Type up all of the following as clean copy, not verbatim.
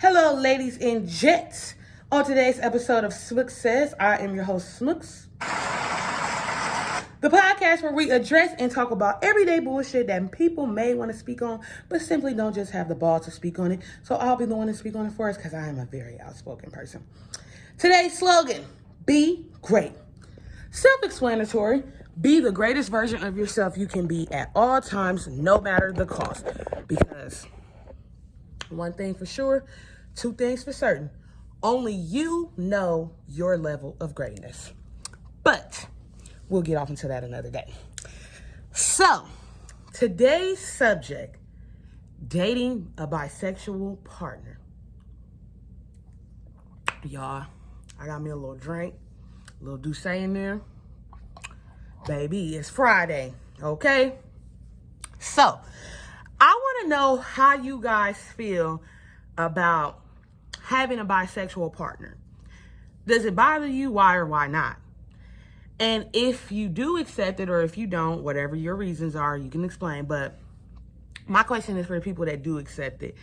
Hello, ladies and gents. On today's episode of Smucks Says, I am your host, Smucks. The podcast where we address and talk about everyday bullshit that people may want to speak on, but simply don't just have the balls to speak on it. So I'll be the one to speak on it for us because I am a very outspoken person. Today's slogan, be great. Self-explanatory, be the greatest version of yourself you can be at all times, no matter the cost. Because one thing for sure, two things for certain. Only you know your level of greatness. But we'll get off into that another day. So, today's subject, dating a bisexual partner. Y'all, I got me a little drink, a little douce in there. Baby, it's Friday, okay? So, I want to know how you guys feel about having a bisexual partner. Does it bother you? Why or why not? And if you do accept it or if you don't, whatever your reasons are, you can explain. But my question is for the people that do accept it.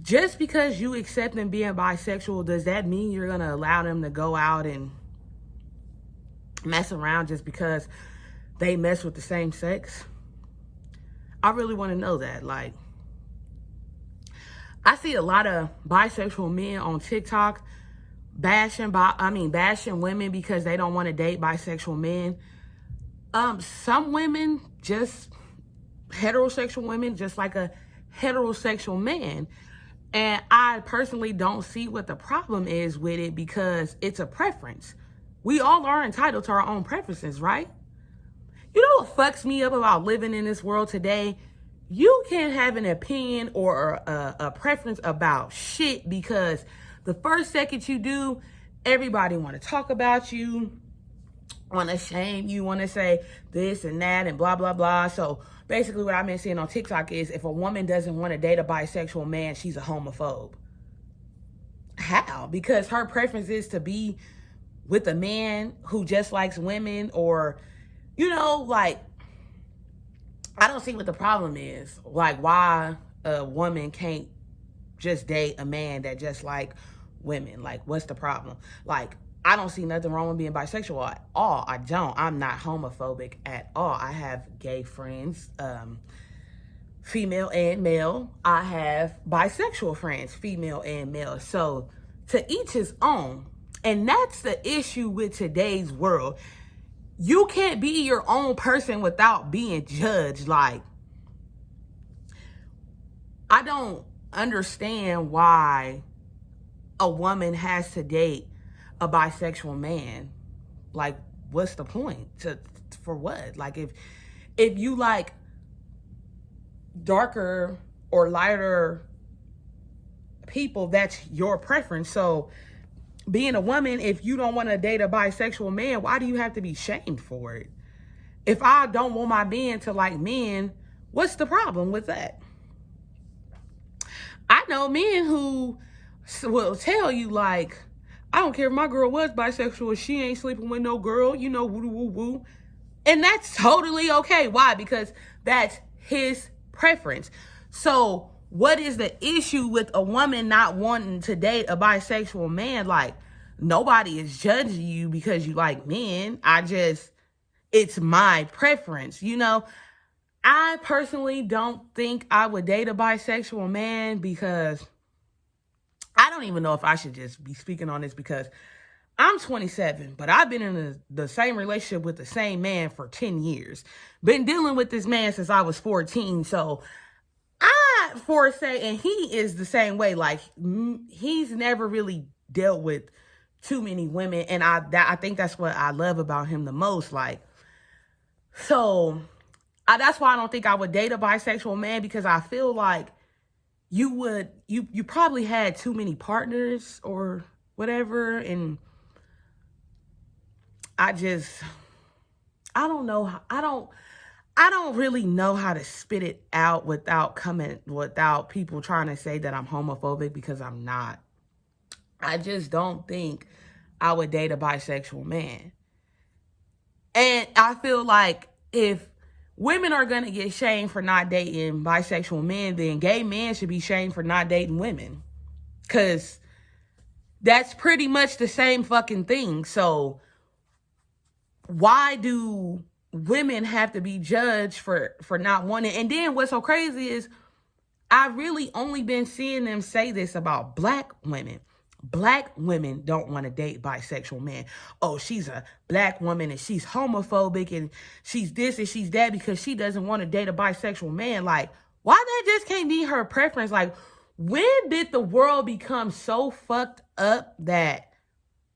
Just because you accept them being bisexual, does that mean you're going to allow them to go out and mess around just because they mess with the same sex? I really want to know that. Like, I see a lot of bisexual men on TikTok bashing women because they don't want to date bisexual men. Some women, just heterosexual women, just like a heterosexual man. And I personally don't see what the problem is with it because it's a preference. We all are entitled to our own preferences, right? You know what fucks me up about living in this world today? You can have an opinion or a preference about shit because the first second you do, everybody want to talk about you, want to shame you, want to say this and that and blah, blah, blah. So basically what I've been seeing on TikTok is if a woman doesn't want to date a bisexual man, she's a homophobe. How? Because her preference is to be with a man who just likes women or, you know, like, I don't see what the problem is. Like, why a woman can't just date a man that just like women. Like, what's the problem? Like, I don't see nothing wrong with being bisexual at all. I don't. I'm not homophobic at all. I have gay friends, female and male. I have bisexual friends, female and male. So, to each his own. And that's the issue with today's world. You can't be your own person without being judged. Like, I don't understand why a woman has to date a bisexual man. Like, what's the point? For what? Like, if you like darker or lighter people, that's your preference. So being a woman, if you don't want to date a bisexual man, why do you have to be shamed for it? If I don't want my man to like men, what's the problem with that? I know men who will tell you, like, I don't care if my girl was bisexual, she ain't sleeping with no girl, you know, woo woo woo. And that's totally okay. Why? Because that's his preference. So what is the issue with a woman not wanting to date a bisexual man? Like, nobody is judging you because you like men. It's my preference, you know? I personally don't think I would date a bisexual man because I don't even know if I should just be speaking on this because I'm 27, but I've been in the same relationship with the same man for 10 years. Been dealing with this man since I was 14, so and he is the same way. Like, he's never really dealt with too many women, and I think that's what I love about him the most. Like, so that's why I don't think I would date a bisexual man, because I feel like you probably had too many partners or whatever, and I don't know. I don't really know how to spit it out without people trying to say that I'm homophobic, because I'm not. I just don't think I would date a bisexual man. And I feel like if women are going to get shamed for not dating bisexual men, then gay men should be shamed for not dating women. Because that's pretty much the same fucking thing. So why do women have to be judged for not wanting? And then what's so crazy is I've really only been seeing them say this about black women. Black women don't want to date bisexual men. Oh, she's a black woman and she's homophobic and she's this and she's that because she doesn't want to date a bisexual man. Like, why that just can't be her preference? Like, when did the world become so fucked up that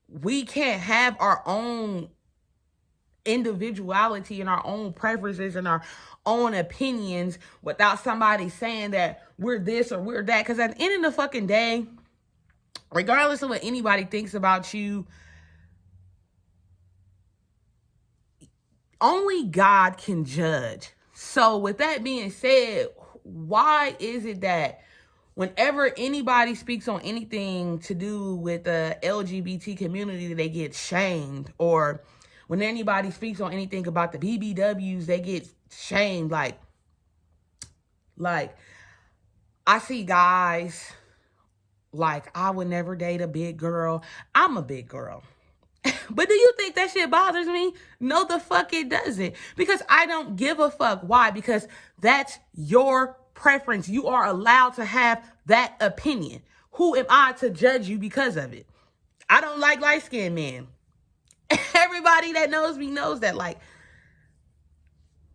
we can't have our own individuality and our own preferences and our own opinions without somebody saying that we're this or we're that? Because at the end of the fucking day, regardless of what anybody thinks about you, only God can judge. So with that being said, why is it that whenever anybody speaks on anything to do with the LGBT community, they get shamed? Or when anybody speaks on anything about the BBWs, they get shamed? Like I see guys like, I would never date a big girl. I'm a big girl. But do you think that shit bothers me? No, the fuck it doesn't. Because I don't give a fuck. Why? Because that's your preference. You are allowed to have that opinion. Who am I to judge you because of it? I don't like light-skinned men. Everybody that knows me knows that. Like,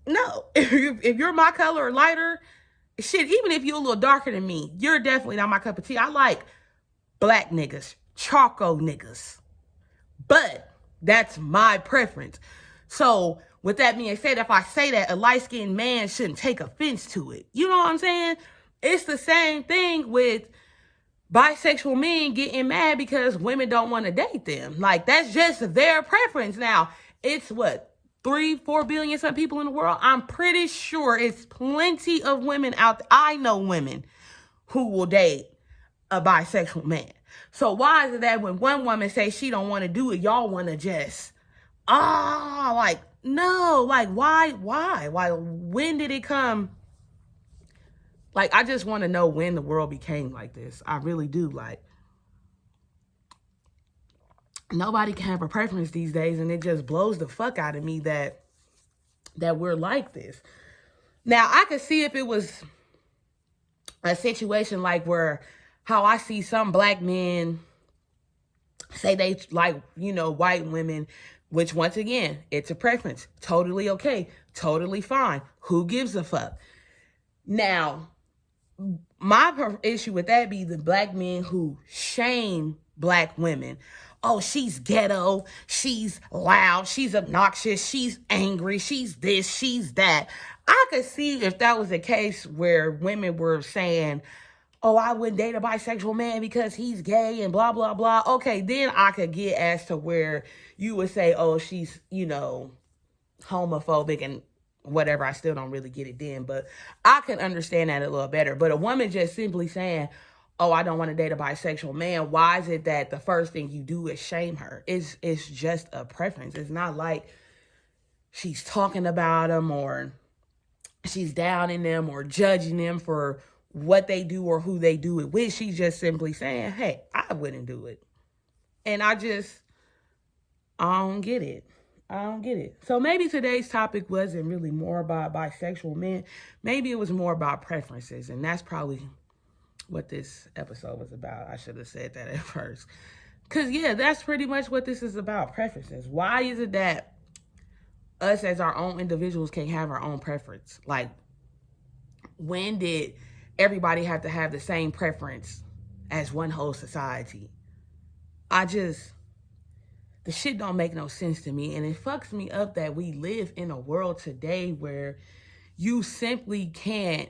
no. If you're my color or lighter, shit, even if you're a little darker than me, you're definitely not my cup of tea. I like black niggas, charcoal niggas. But that's my preference. So with that being said, if I say that, a light-skinned man shouldn't take offense to it. You know what I'm saying? It's the same thing with bisexual men getting mad because women don't want to date them. Like, that's just their preference. Now, it's what, 3-4 billion some people in the world? I'm pretty sure it's plenty of women out there. I know women who will date a bisexual man. So why is it that when one woman says she don't want to do it, y'all want to just, like, no, like, why, when did it come? Like, I just want to know when the world became like this. I really do. Like, nobody can have a preference these days, and it just blows the fuck out of me that we're like this. Now, I could see if it was a situation like where, how I see some black men say they like, white women, which once again, it's a preference. Totally okay. Totally fine. Who gives a fuck? Now, my issue with that be the black men who shame black women. Oh, she's ghetto. She's loud. She's obnoxious. She's angry. She's this. She's that. I could see if that was a case where women were saying, oh, I wouldn't date a bisexual man because he's gay and blah, blah, blah. Okay, then I could get as to where you would say, oh, she's, homophobic and whatever. I still don't really get it then, but I can understand that a little better. But a woman just simply saying, oh, I don't want to date a bisexual man, why is it that the first thing you do is shame her? It's just a preference. It's not like she's talking about them or she's downing them or judging them for what they do or who they do it with. She's just simply saying, hey, I wouldn't do it. And I don't get it. I don't get it. So maybe today's topic wasn't really more about bisexual men. Maybe it was more about preferences. And that's probably what this episode was about. I should have said that at first. Because, yeah, that's pretty much what this is about, preferences. Why is it that us as our own individuals can't have our own preference? Like, when did everybody have to have the same preference as one whole society? The shit don't make no sense to me. And it fucks me up that we live in a world today where you simply can't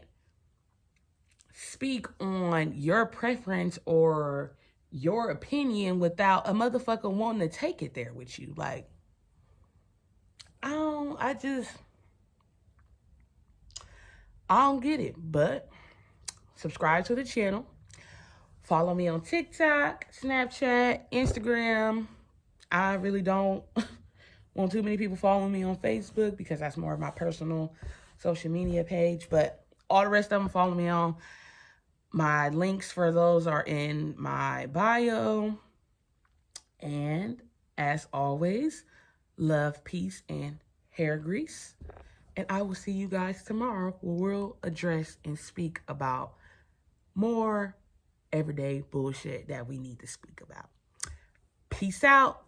speak on your preference or your opinion without a motherfucker wanting to take it there with you. Like, I don't get it. But subscribe to the channel. Follow me on TikTok, Snapchat, Instagram. I really don't want too many people following me on Facebook because that's more of my personal social media page. But all the rest of them, follow me on. My links for those are in my bio. And as always, love, peace, and hair grease. And I will see you guys tomorrow where we'll address and speak about more everyday bullshit that we need to speak about. Peace out.